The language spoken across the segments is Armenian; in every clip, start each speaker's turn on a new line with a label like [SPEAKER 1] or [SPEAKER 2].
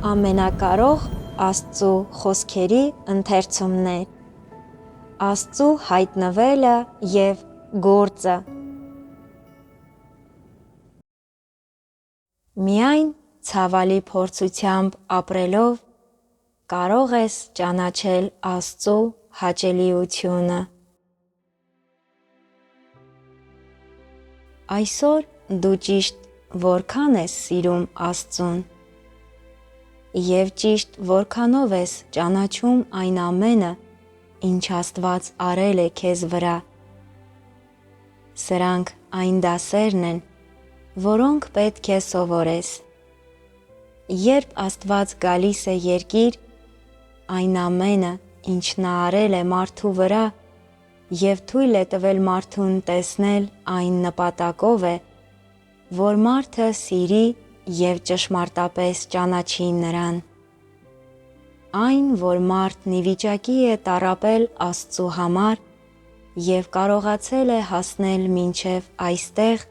[SPEAKER 1] Ամենակարող Աստծու խոսքերի ընթերցումներ, Աստծու հայտնվելը և գործը։ Միայն ցավալի փորձությամբ ապրելով կարող ես ճանաչել Աստծու հաճելիությունը։ Այսօր դու ճիշտ որքան ես սիրում Աստծուն և ճիշտ որքանով ես ճանաչում այն ամենը, ինչ Աստված արել է քեզ վրա։ Սրանք այն դասերն են, որոնք պետք է սովորես։ Երբ Աստված գալիս է երկիր, այն ամենը, ինչ Նա արել է մարդու վրա և թույլ է տվել մարդուն տեսնել այն նպատակով է, որ մարդը սիրի և ճշմարտապես ճանաչի Նրան։ Այն, որ մարդն ի վիճակի է տառապել Աստծու համար և կարողացել է հասնել մինչև այստեղ,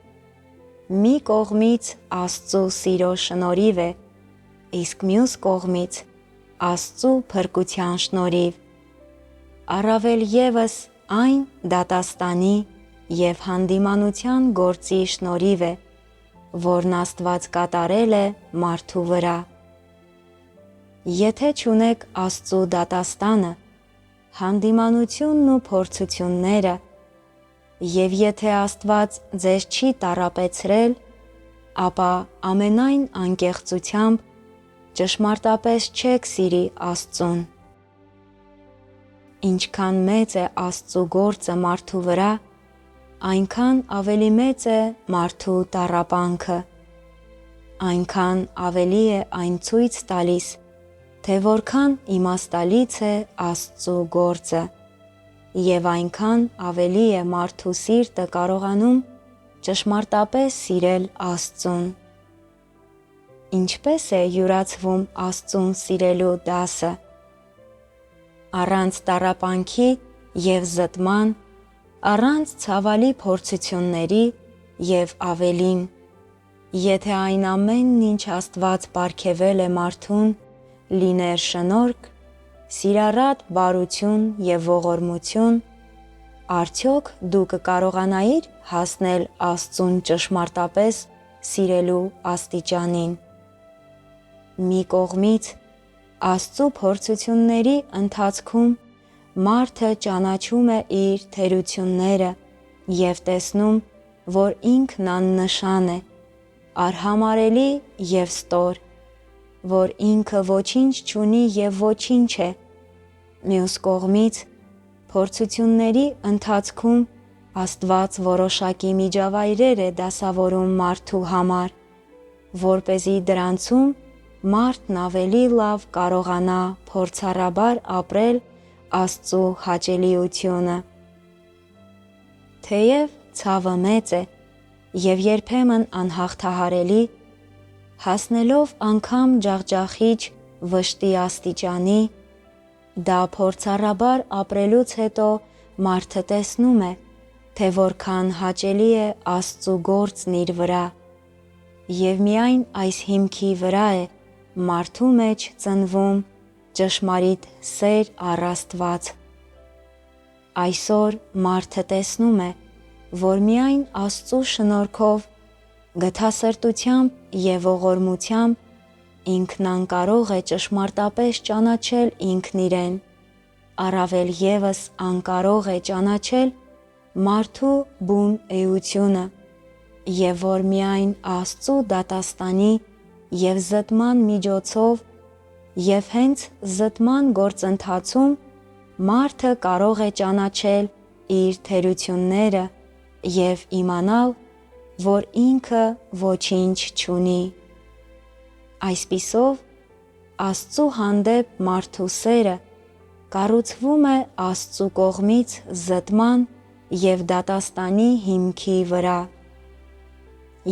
[SPEAKER 1] մի կողմից Աստծու սիրո շնորհիվ է, իսկ մյուս կողմից Աստծու փրկության շնորհիվ։ Առավել ևս այն դատաստանի և հանդիմանության գործի շնորհիվ է, որն Աստված կատարել է մարդու վրա։ Եթե չունեք Աստծու դատաստանը, հանդիմանությունն ու փորձությունները, և եթե Աստված ձեզ չի տառապեցրել, ապա ամենայն անկեղծությամբ ճշմարտապես չեք սիրի Աստծուն։ Ինչքան մեծ է Աստծու գործը մարդու վրա, այնքան ավելի մեծ է մարդու տառապանքը։ Այնքան ավելի է այն ցույց տալիս, թե որքան իմաստալից է Աստծու գործը, և այնքան ավելի է մարդու սիրտը կարողանում ճշմարտապես սիրել Աստծուն։ Ինչպե՞ս է յուրացվում Աստծուն սիրելու դասը։ Առանց տառապանքի և զտման, առանց ցավալի փորձությունների և ավելին, եթե այն ամենն, ինչ Աստված պարգևել է մարդուն, լիներ շնորհք, սիրառատ բարություն և ողորմություն, արդյոք դու կկարողանայիր հասնել Աստծուն ճշմարտապես սիրելու աստիճանին։ Մի կողմից, Աստծու փորձությունների ընթացքում մարդը ճանաչում է իր թերությունները և տեսնում, որ ինքն աննշան է, արհամարհելի և ստոր, որ ինքը ոչինչ չունի և ոչինչ է։ Մյուս կողմից, փորձությունների ընթացքում Աստված որոշակի միջավայրեր է դասավորում մարդու համար, որպեսզի դրանցում մարդն ավելի լավ կարողանա փորձառաբար ապրել Աստծու հաճելիությունը։ Թեև ցավը մեծ է և երբեմն անհաղթահարելի, հասնելով անգամ ջախջախիչ վշտի աստիճանի, դա փորձառաբար ապրելուց հետո մարդը տեսնում է, թե որքան հաճելի է Աստծու գործն իր վրա, և միայն այս հիմքի վրա է մարդու մեջ ծնվում ճշմարիտ սեր առ Աստված։ Այսօր մարդը տեսնում է, որ միայն Աստծու շնորհքով, գթասրտությամբ և ողորմությամբ ինքն անկարող է ճշմարտապես ճանաչել ինքն իրեն, առավել ևս անկարող է ճանաչել մարդու բուն էությունը, և որ միայն Աստծու դատաստանի և զտման միջոցով և հենց զտման գործընթացում մարդը կարող է ճանաչել իր թերությունները և իմանալ, որ ինքը ոչինչ չունի։ Այսպիսով, Աստծու հանդեպ մարդու սերը կառուցվում է Աստծու կողմից զտման և դատաստանի հիմքի վրա։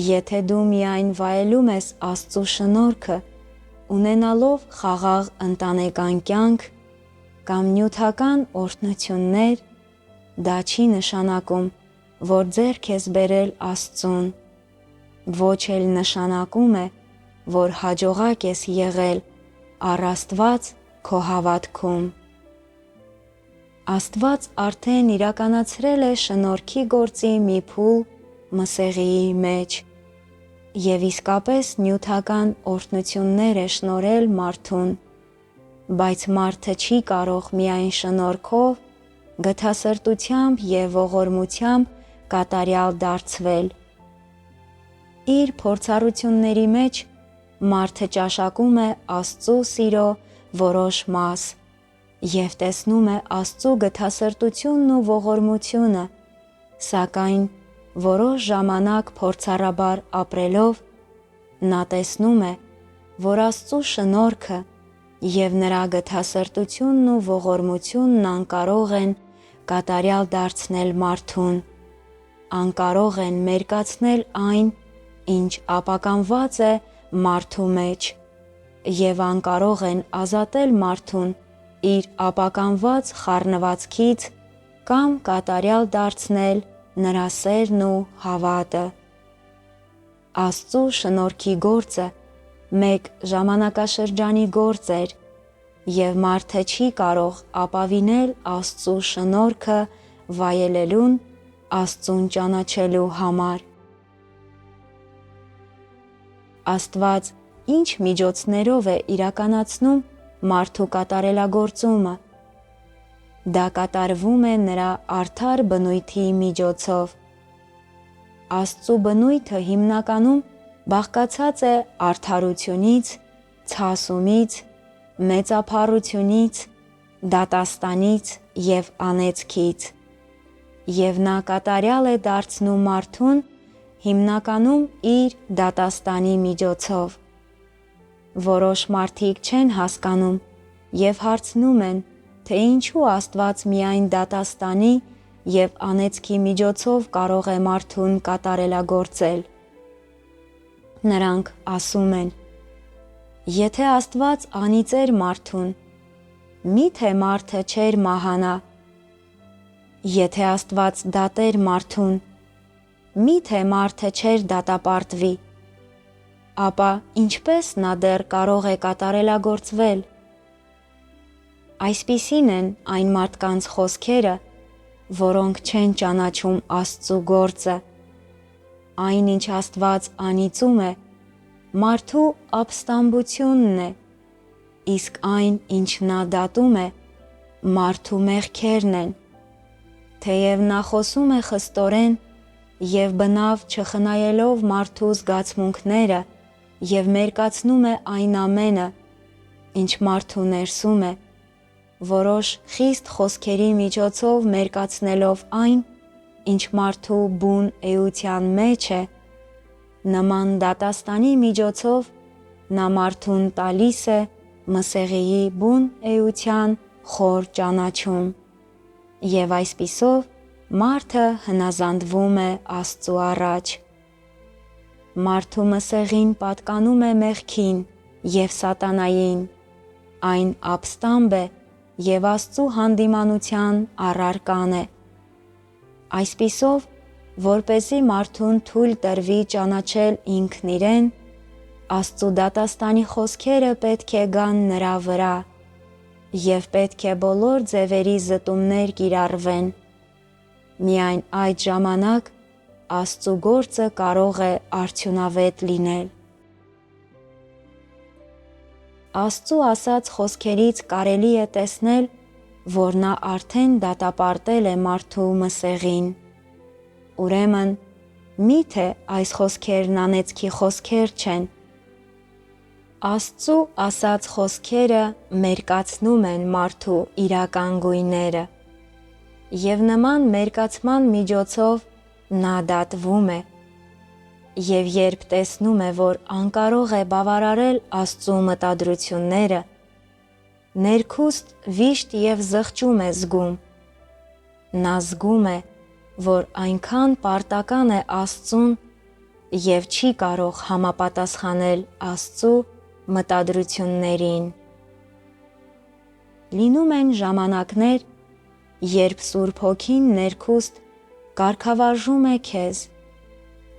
[SPEAKER 1] Եթե դու միայն վայելում ես Աստծու շնորհքը, ունենալով խաղաղ ընտանեկան կյանք կամ նյութական օրհնություններ, դա չի նշանակում, որ ձեռք ես բերել Աստծուն, ոչ էլ նշանակում է, որ հաջողակ ես եղել առ Աստված քո հավատքում։ Աստված արդեն իրականացրել է շնորհքի գործի մի փուլ Մսեղիի մեջ և իսկապես նյութական օրհնություններ է շնորհել մարդուն, բայց մարդը չի կարող միայն շնորհքով, գթասրտությամբ և ողորմությամբ կատարյալ դարձվել։ Իր փորձառությունների մեջ մարդը ճաշակում է Աստծո սիրո որոշ մաս և տեսնում է Աստծո գթասրտությունն ու ողորմությունը, սակայն որոշ ժամանակ փորձառաբար ապրելով նա տեսնում է, որ Աստծո շնորհքը և նրա գթասրտությունն ու ողորմությունն անկարող են կատարյալ դարձնել մարդուն, անկարող են մերկացնել այն, ինչ ապականված է մարդու մեջ, և անկարող են ազատել մարդուն իր ապականված խառնվածքից կամ կատարյալ դարձնել նրա սերն ու հավատը։ Աստծո շնորհքի գործը մեկ ժամանակաշրջանի գործ էր, և մարդը չի կարող ապավինել Աստծո շնորհքը վայելելուն Աստծուն ճանաչելու համար։ Աստված ինչ միջոցներով է իրականացնում մարդու կատարելագործումը։ Դա կատարվում է նրա արդար բնույթի միջոցով։ Աստծո բնույթը հիմնականում բաղկացած է արդարությունից, ցասումից, մեծափառությունից, դատաստանից և անեծքից, և նա կատարյալ է դարձնում մարդուն հիմնականում իր դատաստանի միջոցով։ Որոշ մարդիկ չեն հասկանում և հարցնում են, թե ինչու Աստված միայն դատաստանի և անեծքի միջոցով կարող է մարդուն կատարելագործել։ Նրանք ասում են. եթե Աստված անիծեր մարդուն, մի՞թե մարդը չէր մահանա։ Եթե Աստված դատեր մարդուն, մի՞թե մարդը չէր դատապարտվի։ Ապա ինչպե՞ս նա դեռ կարող է կատարելագործվել։ Այսպիսին են այն մարդկանց խոսքերը, որոնք չեն ճանաչում Աստծո գործը։ Այն, ինչ Աստված անիծում է, մարդու ապստամբությունն է, իսկ այն, ինչ նա դատում է, մարդու մեղքերն են։ Թեև նա խոսում է խստորեն և բնավ չխնայելով մարդու զգացմունքները և մերկացնում է այն ամենը, ինչ մարդու ներսում է, որոշ խիստ խոսքերի միջոցով մերկացնելով այն, ինչ մարդու բուն էության մեջ է, նման դատաստանի միջոցով նա մարդուն տալիս է Մսեղիի բուն էության խոր ճանաչում, և այսպիսով մարդը հնազանդվում է Աստծու առաջ։ Մարդու Մսեղին պատկանում է մեղքին և սատանային, այն ապստամբ է և Աստծու հանդիմանության առարկան է։ Այսպիսով, որպեսզի մարդուն թույլ տրվի ճանաչել ինքն իրեն, Աստծու դատաստանի խոսքերը պետք է գան նրա վրա, և պետք է բոլոր ձևերի զտումներ կիրառվեն։ Միայն այդ ժամանակ Աստծու գործը կարող է արդյունավետ լինել։ Աստծու ասած խոսքերից կարելի է տեսնել, որ նա արդեն դատապարտել է մարդու Մսեղին։ Ուրեմն, մի՞թե այս խոսքերն անեծքի խոսքեր չեն։ Աստծու ասած խոսքերը մերկացնում են մարդու իրական գույները, և նման մերկացման միջոցով նա դատվում է։ Եվ երբ տեսնում է, որ անկարող է բավարարել Աստծու մտադրությունները, ներքուստ վիշտ և զղջում է զգում։ Նա զգում է, որ այնքան պարտական է Աստծուն և չի կարող համապատասխանել Աստծու մտադրություններին։ Լինում են ժամանակներ, երբ Սուրբ Հոգին ներքուստ կարգավարժում է քեզ,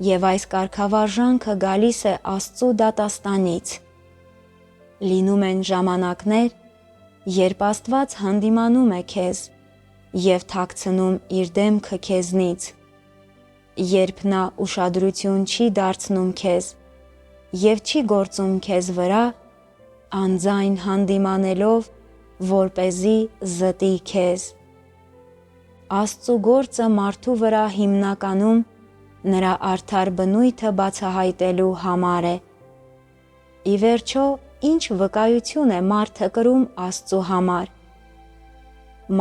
[SPEAKER 1] և այս կարգավարժանքը գալիս է Աստծու դատաստանից։ Լինում են ժամանակներ, երբ Աստված հանդիմանում է քեզ և թաքցնում իր դեմքը քեզնից, երբ նա ուշադրություն չի դարձնում քեզ և չի գործում քեզ վրա, անձայն հանդիմանելով, որպեսզի զտի քեզ։ Աստծու գործը մարդու վրա հիմնականում նրա արդար բնույթը բացահայտելու համար է։ Ի վերջո, ինչ վկայություն է մարդը կրում Աստծու համար։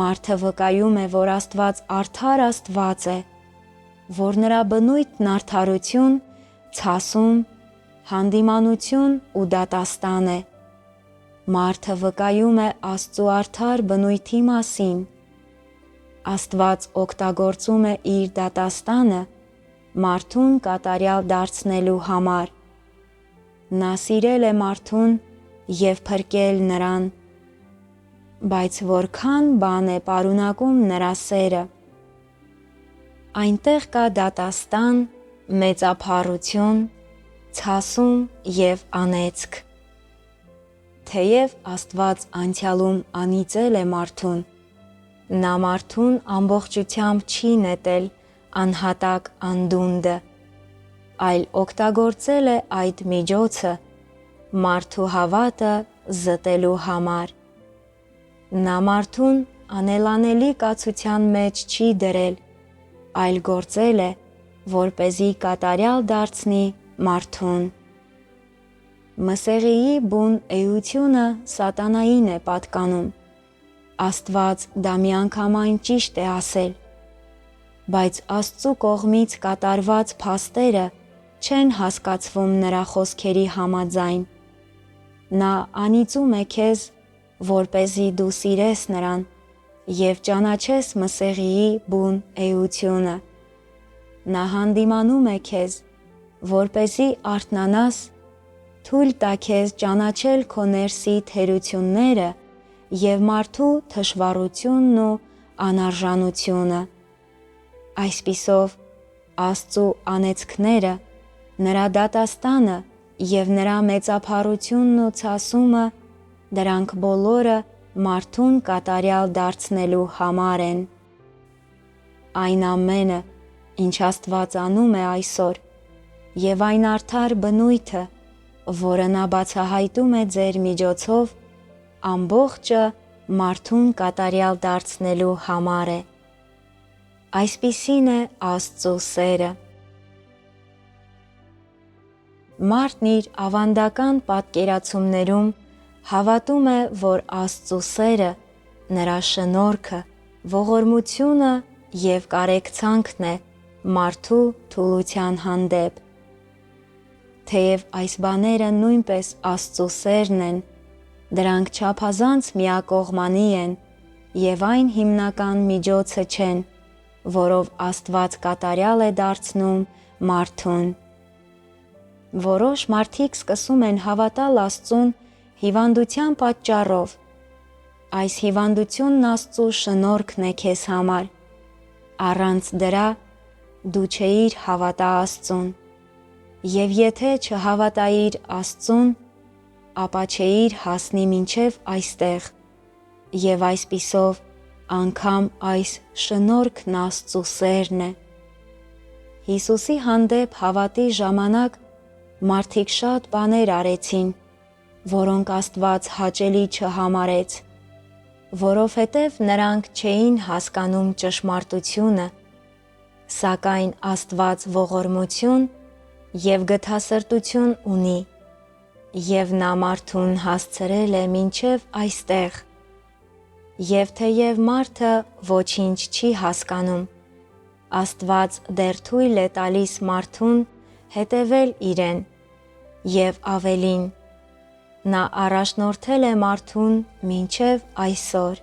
[SPEAKER 1] Մարդը վկայում է, որ Աստված արդար Աստված է, որ նրա բնույթն արդարություն, ցասում, հանդիմանություն ու դատաստան է։ Մարդը վկայում է Աստծու արդար բնույթի մասին։ Աստված օգտագործում է իր դատաստանը մարդուն կատարյալ դարձնելու համար։ Նա սիրել է մարդուն և փրկել նրան, բայց որքան բան է պարունակում նրա սերը։ Այնտեղ կա դատաստան, մեծափառություն, ցասում և անեծք։ Թեև Աստված անցյալում անիծել է մարդուն, նա մարդուն ամբողջությամբ չի նետել անհատակ անդունդը, այլ օգտագործել է այդ միջոցը մարդու հավատը զտելու համար։ Նա մարդուն անելանելի կացության մեջ չի դրել, այլ գործել է, որպեսզի կատարյալ դարձնի մարդուն։ Մսեղիի բուն էությունը սատանային է պատկանում։ Աստված դա միանգամայն ճիշտ է ասել, բայց Աստծու կողմից կատարված փաստերը չեն հասկացվում նրա խոսքերի համաձայն։ Նա անիծում է քեզ, որպեսզի դու սիրես նրան և ճանաչես Մսեղիի բուն էությունը։ Նա հանդիմանում է քեզ, որպեսզի արթնանաս, թույլ տա քեզ ճանաչել քո ներսի թերությունները և մարդու թշվառությունն ու անարժանությունը։ Այսպիսով, Աստծու անեծքները, նրա դատաստանը և նրա մեծափառությունն ու ցասումը, դրանք բոլորը մարդուն կատարյալ դարձնելու համար են։ Այն ամենը, ինչ Աստված անում է այսօր, և այն արդար բնույթը, որը նա բացահայտում է ձեր միջոցով, ամբողջը մարդուն կատարյալ դարձնելու համար է։ Այսպիսին է Աստծու սերը։ Մարդն իր ավանդական պատկերացումներում հավատում է, որ Աստծու սերը, նրա շնորհքը, ողորմությունը և կարեկցանքն է մարդու թուլության հանդեպ։ Թեև այս բաները նույնպես Աստծու սերն են, դրանք չափազանց միակողմանի են և այն հիմնական միջոցը չեն, որով Աստված կատարյալ է դարձնում մարդուն։ Որոշ մարդիկ սկսում են հավատալ Աստծուն հիվանդության պատճառով։ Այս հիվանդությունն Աստծու շնորհքն է քեզ համար։ Առանց դրա դու չէիր հավատա Աստծուն, և եթե չհավատայիր Աստծուն, ապա չէիր հասնի մինչև այստեղ, և այսպիսով անգամ այս շնորհքն Աստծու սերն է։ Հիսուսի հանդեպ հավատի ժամանակ մարդիկ շատ բաներ արեցին, որոնք Աստված հաճելի չհամարեց, որովհետև նրանք չէին հասկանում ճշմարտությունը, սակայն Աստված ողորմություն և գթասրտություն ունի, և նա մարդուն հասցրել է մինչև այստեղ։ Եվ թեև մարդը ոչինչ չի հասկանում, Աստված դեռ թույլ է տալիս մարդուն հետևել իրեն, և ավելին, նա առաջնորդել է մարդուն մինչև այսօր։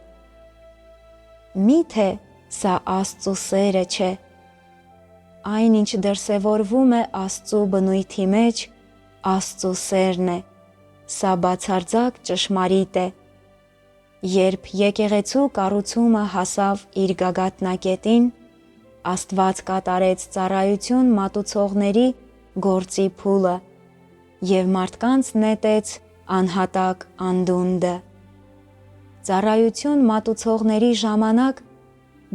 [SPEAKER 1] Մի՞թե սա Աստծու սերը չէ։ Այն, ինչ դրսևորվում է Աստծու բնույթի մեջ, Աստծու սերն է, սա բացարձակ ճշմարիտ է։ Երբ եկեղեցու կառուցումը հասավ իր գագաթնակետին, Աստված կատարեց ծառայություն մատուցողների գործի փուլը և մարդկանց նետեց անհատակ անդունդը։ Ծառայություն մատուցողների ժամանակ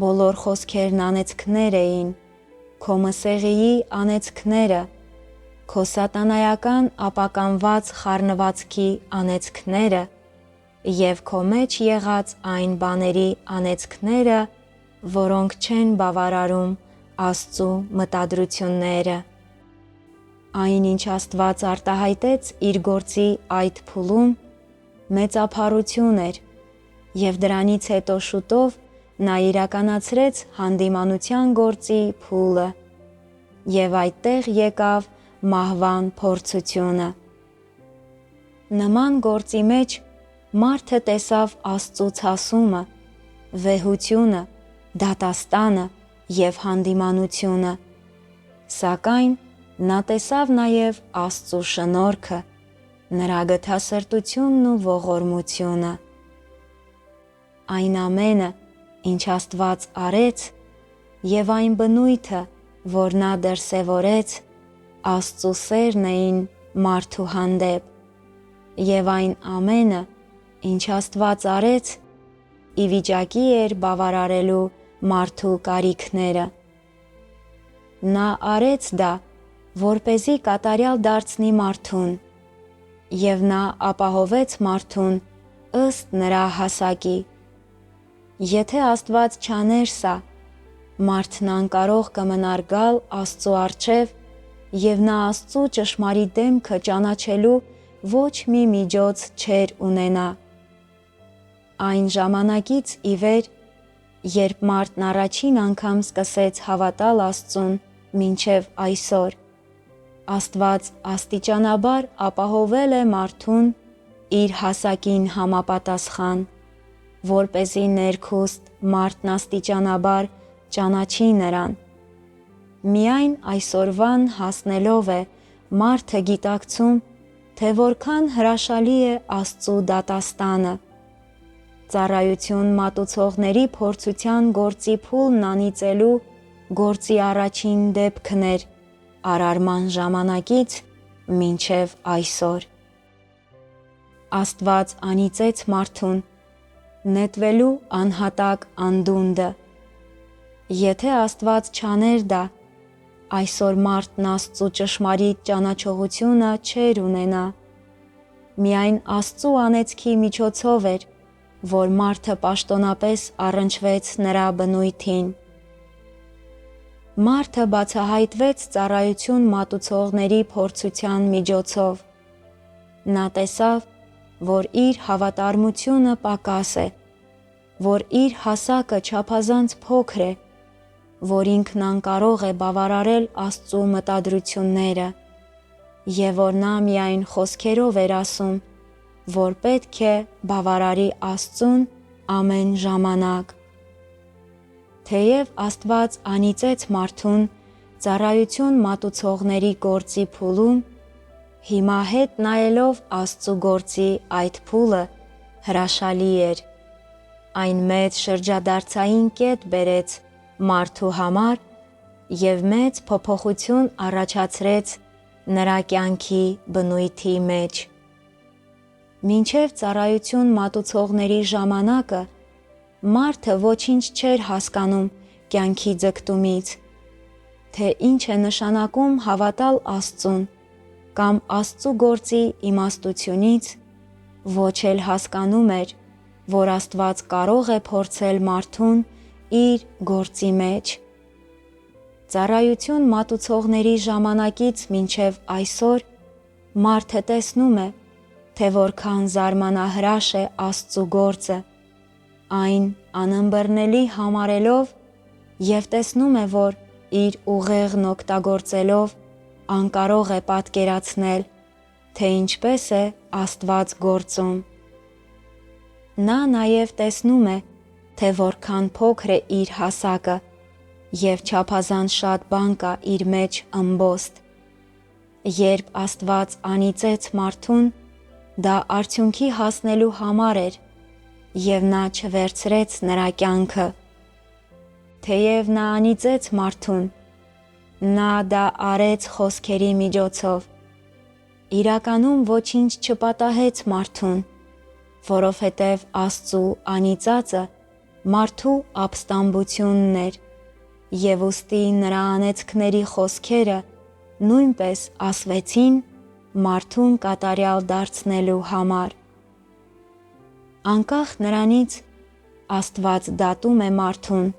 [SPEAKER 1] բոլոր խոսքերն անեծքներ էին, քո մսեղիի անեծքները, քո սատանայական ապականված խառնվածքի անեծքները և քո մեջ եղած այն բաների անեծքները, որոնք չեն բավարարում Աստծու մտադրությունները։ Այն, ինչ Աստված արտահայտեց իր գործի այդ փուլում, մեծափառություն էր, և դրանից հետո շուտով նա իրականացրեց հանդիմանության գործի փուլը, և այդտեղ եկավ մահվան փորձությունը։ Նման գործի մեջ մարդը տեսավ Աստծու ցասումը, վեհությունը, դատաստանը և հանդիմանությունը, սակայն նա տեսավ նաև Աստծու շնորհքը, նրա գթասրտությունն ու ողորմությունը։ Այն ամենը, ինչ Աստված արեց, և այն բնույթը, որ նա դրսևորեց, Աստծու սերն էին մարդու հանդեպ, և այն ամենը, ինչ Աստված արեց, ի վիճակի էր բավարարելու մարդու կարիքները։ Նա արեց դա, որպեսզի կատարյալ դարձնի մարդուն, և նա ապահովեց մարդուն ըստ նրա հասակի։ Եթե Աստված չաներ սա, մարդն անկարող կմնար գալ Աստծու առջև, և նա Աստծու ճշմարիտ դեմքը ճանաչելու ոչ մի միջոց չէր ունենա։ Այն ժամանակից ի վեր, երբ մարդն առաջին անգամ սկսեց հավատալ Աստծուն, մինչև այսօր, Աստված աստիճանաբար ապահովել է մարդուն իր հասակին համապատասխան, որպեսզի ներքուստ մարդն աստիճանաբար ճանաչի նրան։ Միայն այսօրվան հասնելով է մարդը գիտակցում, թե որքան հրաշալի է Աստծու դատաստանը։ Ծառայություն մատուցողների փորձության գործի փուլն անիծելու գործի առաջին դեպքն էր արարման ժամանակից մինչև այսօր։ Աստված անիծեց մարդուն, նետվելու անհատակ անդունդը։ Եթե Աստված չաներ դա, այսօր մարդն Աստծու ճշմարիտ ճանաչողությունը չէր ունենա։ Միայն Աստծու անեծքի միջոցով էր, որ մարդը պաշտոնապես առնչվեց նրա բնույթին։ Մարդը բացահայտվեց ծառայություն մատուցողների փորձության միջոցով։ Նա տեսավ, որ իր հավատարմությունը պակաս է, որ իր հասակը չափազանց փոքր է, որ ինքն անկարող է բավարարել Աստծու մտադրությունները, և որ նա միայն խոսքերով էր ասում, որ պետք է բավարարի Աստծուն ամեն ժամանակ։ Թեև Աստված անիծեց մարդուն ծառայություն մատուցողների գործի փուլում, հիմա հետ նայելով Աստծու գործի այդ փուլը հրաշալի էր։ Այն մեծ շրջադարձային կետ բերեց մարդու համար և մեծ փոփոխություն առաջացրեց նրա կյանքի բնույթի մեջ։ Մինչև ծառայություն մատուցողների ժամանակը մարդը ոչինչ չէր հասկանում կյանքի ձգտումից, թե ինչ է նշանակում հավատալ Աստծուն, կամ Աստծու գործի իմաստությունից, ոչ էլ հասկանում էր, որ Աստված կարող է փորձել մարդուն իր գործի մեջ։ Ծառայություն մատուցողների ժամանակից մինչև այսօր մարդը տեսնում է, թե որքան զարմանահրաշ է Աստծու գործը, այն անըմբռնելի համարելով և տեսնում է, որ իր ուղեղն օգտագործելով անկարող է պատկերացնել, թե ինչպես է Աստված գործում։ Նա նաև տեսնում է, թե որքան փոքր է իր հասակը և չափազանց շատ բան կա իր մեջ ըմբոստ։ Երբ Աստված անիծեց մարդուն, դա արդյունքի հասնելու համար էր, և նա չվերցրեց նրա կյանքը։ Թեև նա անիծեց մարդուն, նա դա արեց խոսքերի միջոցով, իրականում ոչինչ չպատահեց մարդուն, որովհետև Աստծու անիծածը մարդու ապստամբությունն էր, և ուստի նրա անեծքների խոսքերը նույնպես ասվեցին մարդուն կատարյալ դարձնելու համար։ Անկախ նրանից Աստված դատում է մարդուն,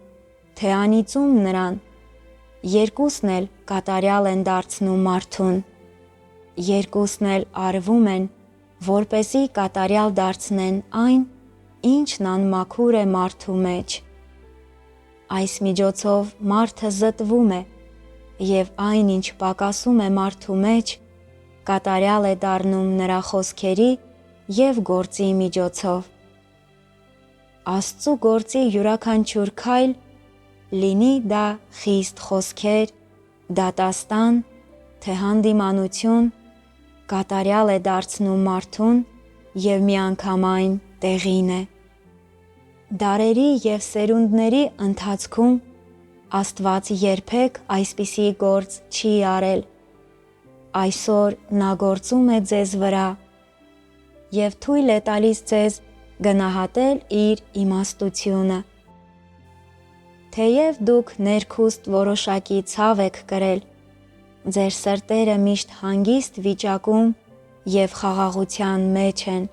[SPEAKER 1] թե անիծում նրան, երկուսն էլ կատարյալ են դարձնում մարդուն, երկուսն էլ արվում են, որպեսզի կատարյալ դարձնեն այն, ինչն անմաքուր է մարդու մեջ։ Այս միջոցով մարդը զտվում է, և այն, ինչ պակասում է մարդու մեջ, կատարյալ է դառնում նրա խոսքերի և գործի միջոցով։ Աստծու գործի յուրաքանչյուր քայլ, լինի դա խիստ խոսքեր, դատաստան, թե հանդիմանություն, կատարյալ է դարձնում մարդուն և միանգամայն տեղին է։ Դարերի և սերունդների ընթացքում Աստված երբեք այսպիսի գործ չի արել։ Այսօր Նա գործում է ձեզ վրա և թույլ է տալիս ձեզ գնահատել Իր իմաստությունը։ Թեև դուք ներքուստ որոշակի ցավ եք կրել, ձեր սրտերը միշտ հանգիստ վիճակում և խաղաղության մեջ են։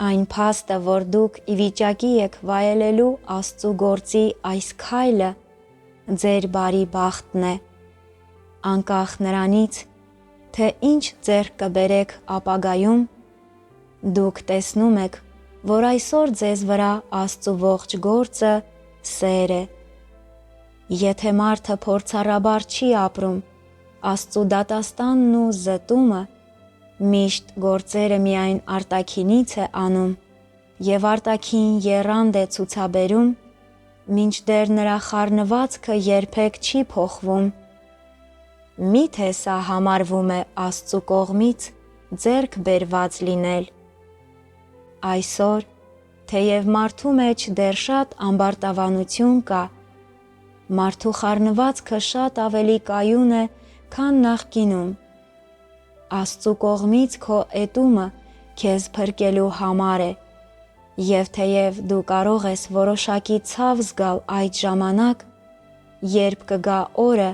[SPEAKER 1] Այն փաստը, որ դուք ի վիճակի եք վայելելու Աստծու գործի այս քայլը, ձեր բարի բախտն է։ Անկախ նրանից, թե ինչ ձեռք կբերեք ապագայում, դուք տեսնում եք, որ այսօր ձեզ վրա Աստծու ողջ գործը սեր է։ Եթե մարդը փորձառաբար չի ապրում, Աստծու դատաստանն ու զտումը միշտ գործերը միայն արտաքինից է անում և արտաքին եռանդ է ցուցաբերում, մինչդեռ նրա խառնվածքը երբեք չի փոխվում, միթե սա համարվում է Աստծու կողմից ձեռք բերված լինել։ Այսօր, թեև մարդու մեջ դեռ շատ ամբարտավանություն կա, մարդու խառնվածքը շատ ավելի կայուն է, քան նախկինում։ Աստծու կողմից քո էտումը քեզ փրկելու համար է, և թեև դու կարող ես որոշակի ցավ զգալ այդ ժամանակ, երբ կգա օրը,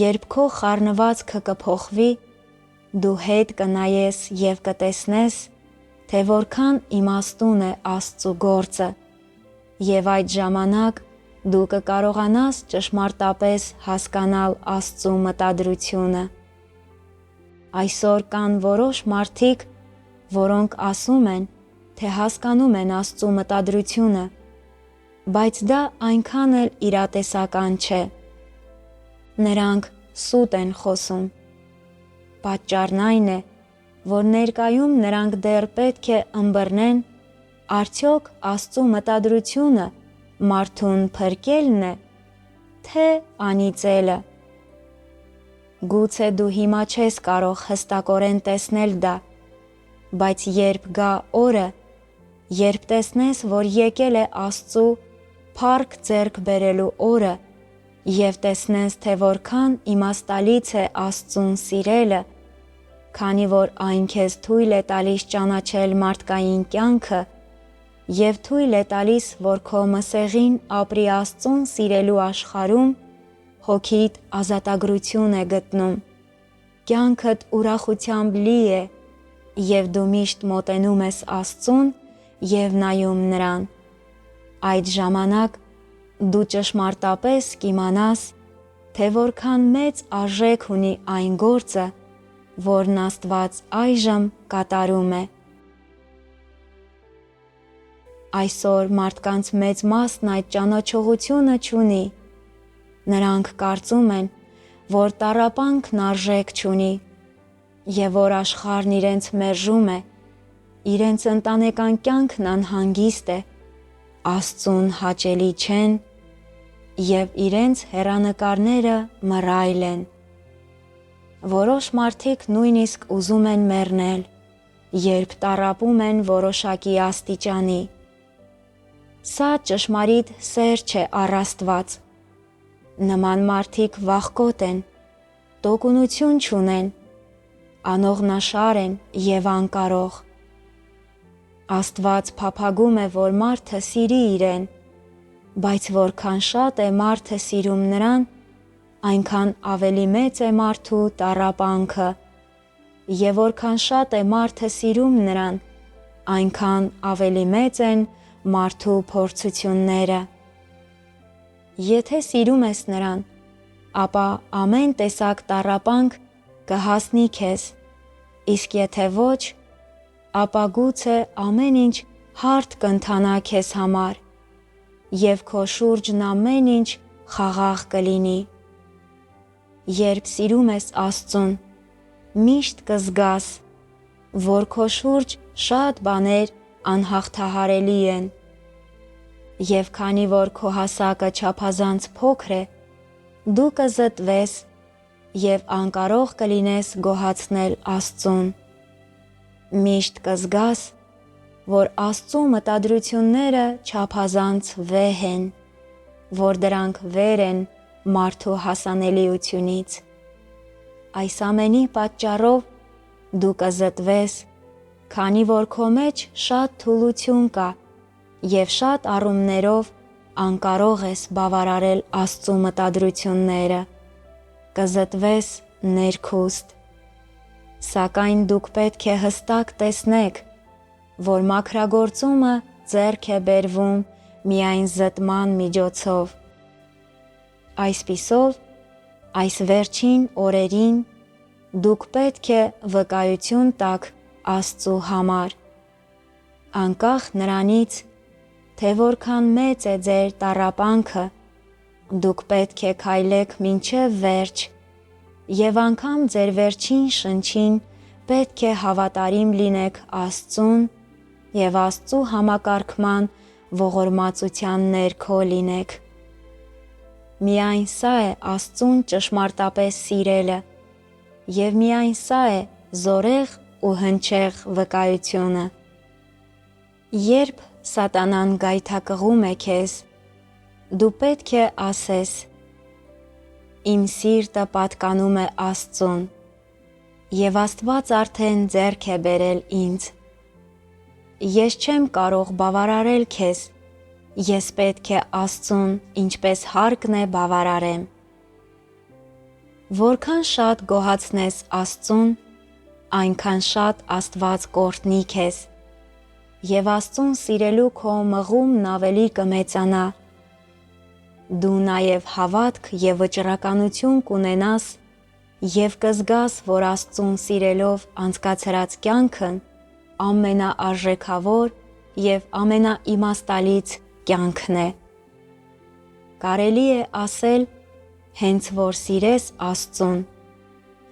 [SPEAKER 1] երբ քո խառնվածքը կփոխվի, դու հետ կնայես և կտեսնես, թե որքան իմաստուն է Աստծու գործը, և այդ ժամանակ դու կկարողանաս ճշմարտապես հասկանալ Աստծու մտադրությունը։ Այսօր կան որոշ մարդիկ, որոնք ասում են, թե հասկանում են Աստծու մտադրությունը, բայց դա այնքան էլ իրատեսական չէ։ Նրանք սուտ են խոսում։ Պատճառն այն է, որ ներկայում նրանք դեռ պետք է ըմբռնեն, արդյոք Աստծու մտադրությունը մարդուն փրկելն է, թե անիծելը։ Գուցե դու հիմա չես կարող հստակորեն տեսնել դա, բայց երբ գա օրը, երբ տեսնես, որ եկել է Աստծու փառք ձեռք բերելու օրը, և տեսնես, թե որքան իմաստալից է Աստծուն սիրելը, քանի որ այն քեզ թույլ է տալիս ճանաչել մարդկային կյանքը և թույլ է տալիս, որ քո մսեղին ապրի Աստծուն սիրելու աշխարհում, հոգիդ ազատագրություն է գտնում, կյանքդ ուրախությամբ լի է, և դու միշտ մոտենում ես Աստծուն և նայում Նրան։ Այդ ժամանակ դու ճշմարտապես կիմանաս, թե որքան մեծ արժեք ունի այն գործը, որն Աստված այժմ կատարում է։ Այսօր մարդկանց մեծ մասն այդ ճանաչողությունը չունի։ Նրանք կարծում են, որ տառապանքն արժեք չունի, և որ աշխարհն իրենց մերժում է, իրենց ընտանեկան կյանքն անհանգիստ է, Աստծուն հաճելի չեն, և իրենց հեռանկարները մռայլ են։ Որոշ մարդիկ նույնիսկ ուզում են մեռնել, երբ տառապում են որոշակի աստիճանի։ Սա ճշմարիտ սեր չէ առ Աստված։ Նման մարդիկ վախկոտ են, տոկունություն չունեն, անողնաշար են և անկարող։ Աստված փափագում է, որ մարդը սիրի իրեն, բայց որքան շատ է մարդը սիրում նրան, այնքան ավելի մեծ է մարդու տառապանքը, և որքան շատ է մարդը սիրում նրան, այնքան ավելի մեծ են մարդու փորձությունները։ Եթե սիրում ես նրան, ապա ամեն տեսակ տառապանք կհասնի քեզ, իսկ եթե ոչ, ապա գուցե ամեն ինչ հարթ կընթանա քեզ համար, և քո շուրջն ամեն ինչ խաղաղ կլինի։ Երբ սիրում ես Աստծուն, միշտ կզգաս, որ քո շուրջ շատ բաներ անհաղթահարելի են, և քանի որ քո հասակը չափազանց փոքր է, դու կզտվես և անկարող կլինես գոհացնել Աստծուն։ Միշտ կզգաս, որ Աստծու մտադրությունները չափազանց վեհ են, որ դրանք վեր են մարդու հասանելիությունից։ Այս ամենի պատճառով դու կզտվես, քանի որ քո մեջ շատ թուլություն կա և շատ առումներով անկարող ես բավարարել Աստծու մտադրությունները, կզտվես ներքուստ։ Սակայն դուք պետք է հստակ տեսնեք, որ մաքրագործումը ձեռք է բերվում միայն զտման միջոցով։ Այսպիսով, այս վերջին օրերին դուք պետք է վկայություն տաք Աստծու համար։ Անկախ նրանից, թե որքան մեծ է ձեր տառապանքը, դուք պետք է քայլեք մինչև վերջ, և անգամ ձեր վերջին շնչին պետք է հավատարիմ լինեք Աստծուն և Աստծու համակարգման ողորմածության ներքո լինեք։ Միայն սա է Աստծուն ճշմարտապես սիրելը, և միայն սա է զորեղ ու հնչեղ վկայությունը։ Երբ սատանան գայթակղում է քեզ, դու պետք է ասես. «Իմ սիրտը պատկանում է Աստծուն, և Աստված արդեն ձեռք է բերել ինձ։ Ես չեմ կարող բավարարել քեզ, ես պետք է Աստծուն ինչպես հարկն է բավարարեմ»։ Որքան շատ գոհացնես Աստծուն, այնքան շատ Աստված կօրհնի քեզ, և Աստծուն սիրելու քո մղումն ավելի կմեծանա։ Դու նաև հավատք և վճռականություն կունենաս և կզգաս, որ Աստծուն սիրելով անցկացրած կյանքն ամենաարժեքավոր և ամենաիմաստալից կյանքն է։ Կարելի է ասել, հենց որ սիրես Աստծուն,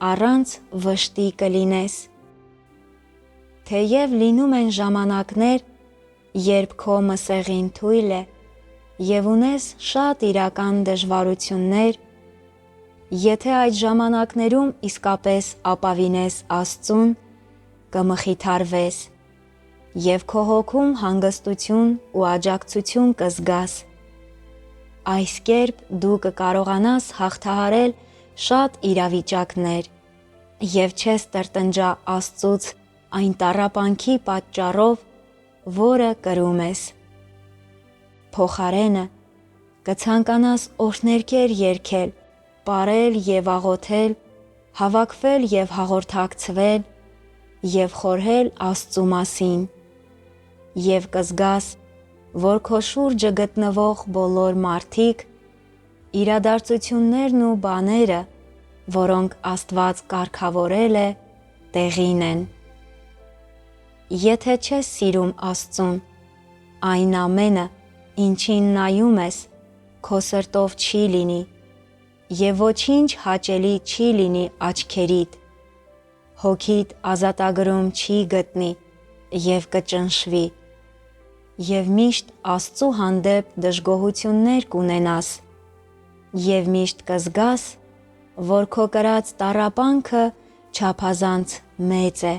[SPEAKER 1] առանց վշտի կլինես։ Թեև լինում են ժամանակներ, երբ քո մսեղին թույլ է և ունես շատ իրական դժվարություններ, եթե այդ ժամանակներում իսկապես ապավինես Աստծուն, կմխիթարվես, և քո հոգում հանգստություն ու աջակցություն կզգաս։ Այս կերպ դու կկարողանաս հաղթահարել շատ իրավիճակներ և չես տրտնջա Աստծուց այն տառապանքի պատճառով, որը կրում ես։ Փոխարենը, կցանկանաս օրհներգեր երգել, պարել և աղոթել, հավաքվել և հաղորդակցվել և խորհել Աստծու մասին, և կզգաս, որ քո շուրջը գտնվող բոլոր մարդիկ, իրադարձություններն ու բաները, որոնք Աստված կարգավորել է, տեղին են։ Եթե չես սիրում Աստծուն, այն ամենը, ինչին նայում ես, քո սրտով չի լինի, և ոչինչ հաճելի չի լինի աչքերիդ, հոգիդ ազատագրում չի գտնի և կճնշվի, և միշտ Աստծու հանդեպ դժգոհություններ կունենաս, և միշտ կզգաս, որ քո կրած տառապանքը չափազանց մեծ է,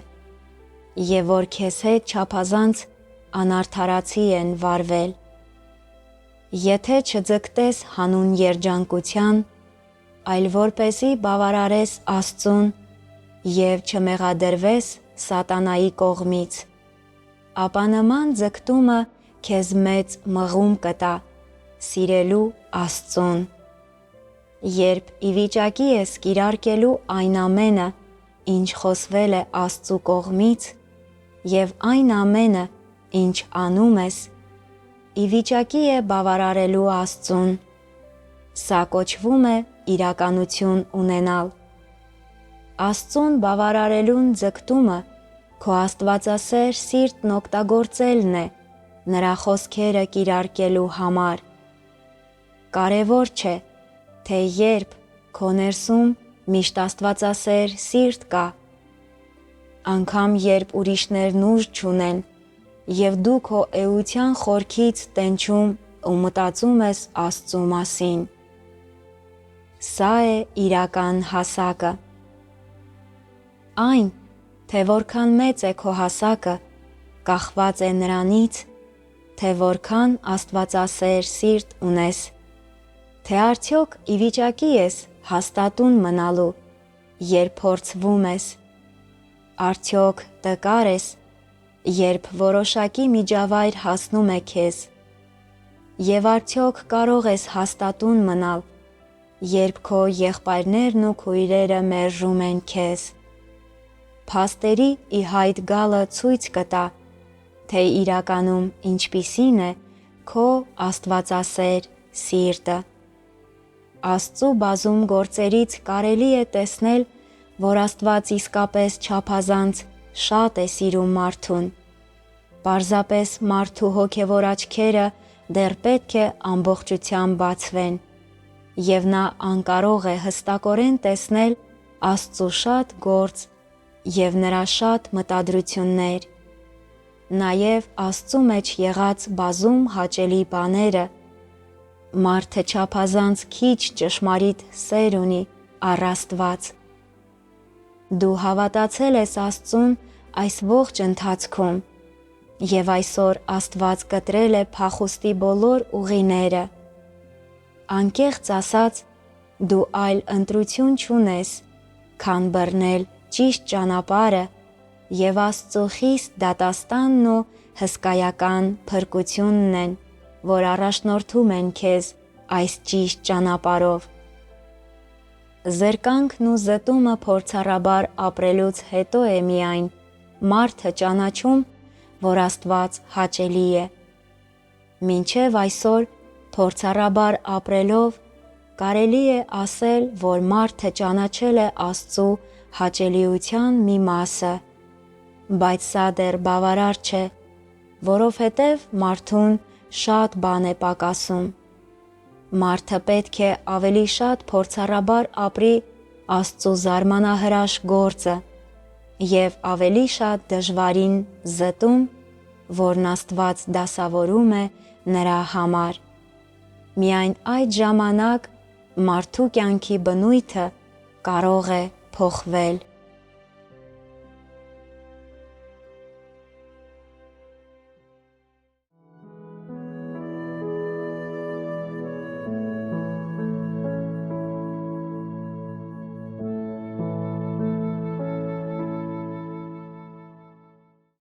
[SPEAKER 1] և որ քեզ հետ չափազանց անարդարացի են վարվել։ Եթե չձգտես հանուն երջանկության, այլ որպեսզի բավարարես Աստծուն և չմեղադրվես սատանայի կողմից, ապա նման ձգտումը քեզ մեծ մղում կտա սիրելու Աստծուն։ Երբ ի վիճակի ես կիրարկելու այն ամենը, ինչ խոսվել է Աստծու կողմից, և այն ամենը, ինչ անում ես, ի վիճակի է բավարարելու Աստծուն, սա կոչվում է իրականություն ունենալ։ Աստծուն բավարարելուն ձգտումը քո աստվածասեր սիրտն օգտագործելն է նրա խոսքերը կիրարկելու համար։ Կարևոր չէ, թե երբ քո ներսում միշտ աստվածասեր սիրտ կա, անգամ երբ ուրիշներն ուժ չունեն, և դու քո էության խորքից տենչում ու մտածում ես Աստծու մասին։ Սա է իրական հասակը։ Այն, թե որքան մեծ է քո հասակը, կախված է նրանից, թե որքան աստվածասեր սիրտ ունես, թե արդյոք ի վիճակի ես հաստատուն մնալու, երբ փորձվում ես, արդյոք տկար ես, երբ որոշակի միջավայր հասնում է քեզ, և արդյոք կարող ես հաստատուն մնալ, երբ քո եղբայրներն ու քույրերը մերժում են քեզ։ Փաստերի ի հայտ գալը ցույց կտա, թե իրականում ինչպիսին է քո աստվածասեր սիրտը։ Աստծու բազում գործերից կարելի է տեսնել, որ Աստված իսկապես չափազանց շատ է սիրում մարդուն։ Պարզապես մարդու հոգևոր աչքերը դեռ պետք է ամբողջությամբ բացվեն, և նա անկարող է հստակորեն տեսնել Աստծու շատ գործ և նրա շատ մտադրություններ, նաև Աստծու մեջ եղած բազում հաճելի բաները։ Մարդը չափազանց քիչ ճշմարիտ սեր ունի առ Աստված։ Դու հավատացել ես Աստծուն այս ողջ ընթացքում, և այսօր Աստված կտրել է փախուստի բոլոր ուղիները։ Անկեղծ ասած, դու այլ ընտրություն չունես, քան բռնել ճիշտ ճանապարհը և Աստծու խիստ դատաստանն ու հսկայական փրկությունն են, որ առաջնորդում են քեզ այս ճիշտ ճանապարհով։ Զրկանքն ու զտումը փորձառաբար ապրելուց հետո է միայն մարդը ճանաչում, որ Աստված հաճելի է։ Մինչև այսօր փորձառաբար ապրելով կարելի է ասել, որ մարդը ճանաչել է Աստծու հաճելիության մի մասը, բայց սա դեռ բավարար չէ, որովհետև մարդուն շատ բան է պակասում։ Մարդը պետք է ավելի շատ փորձառաբար ապրի Աստծու զարմանահրաշ գործը և ավելի շատ դժվարին զտում, որն Աստված դասավորում է նրա համար։ Միայն այդ ժամանակ մարդու կյանքի բնույթը կարող է փոխվել։